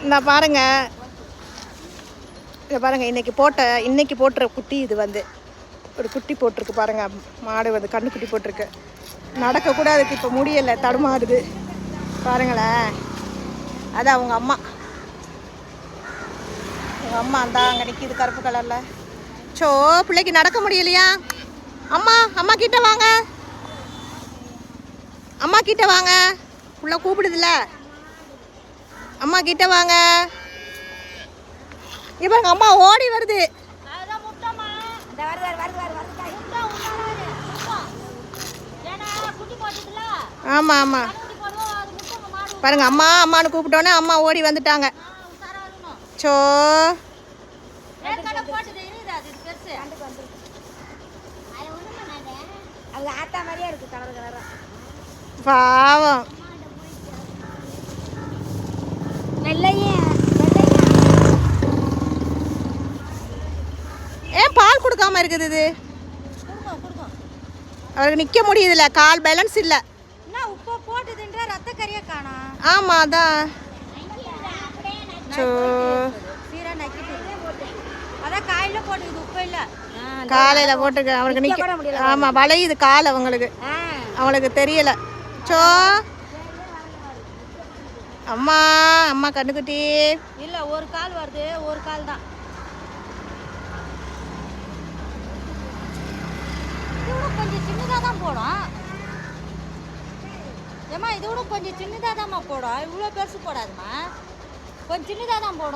இந்த பாருங்க, இதை பாருங்க, இன்னைக்கு போட்டுற குட்டி. இது வந்து ஒரு குட்டி போட்டிருக்கு பாருங்க. மாடு வந்து கண்ணுக்குட்டி போட்டிருக்கு. நடக்கக்கூட அதுக்கு இப்போ முடியலை, தடுமாறுது பாருங்களேன். அது அவங்க அம்மா அந்த அங்கே நிற்கிது கருப்பு கலரில். சோ பிள்ளைக்கு நடக்க முடியலையா? அம்மா கிட்ட வாங்க, அம்மா கிட்ட வாங்க. புள்ள கூப்பிடுதுல, அம்மா கிட்ட வாங்க. இப்போ எங்கள் அம்மா ஓடி வருது. ஆமாம் ஆமாம் பாருங்க, அம்மான்னு கூப்பிட்டோன்னே அம்மா ஓடி வந்துட்டாங்க. சோ பாவம். ஏன் பால் கொடுக்காம இருக்குது? இது அவருக்கு நிற்க முடியுதுல்ல, கால் பேலன்ஸ் இல்லை. ஆமாம் அதான். சோ காலையில் போட்டுக்க அவருக்கு நிற்க. ஆமாம், வளையுது கால் அவங்களுக்கு தெரியலை. சோ அம்மா கண்ணுக்குட்டி இல்லை, ஒரு கால் வருது, ஒரு கால் தான். கொஞ்சம் சின்னதாக தான் போடும். ஏம்மா இது கூட கொஞ்சம் சின்னதாக தான்மா போடும், இவ்வளோ பெருசு போடாதுமா, கொஞ்சம் சின்னதாக தான் போடும்.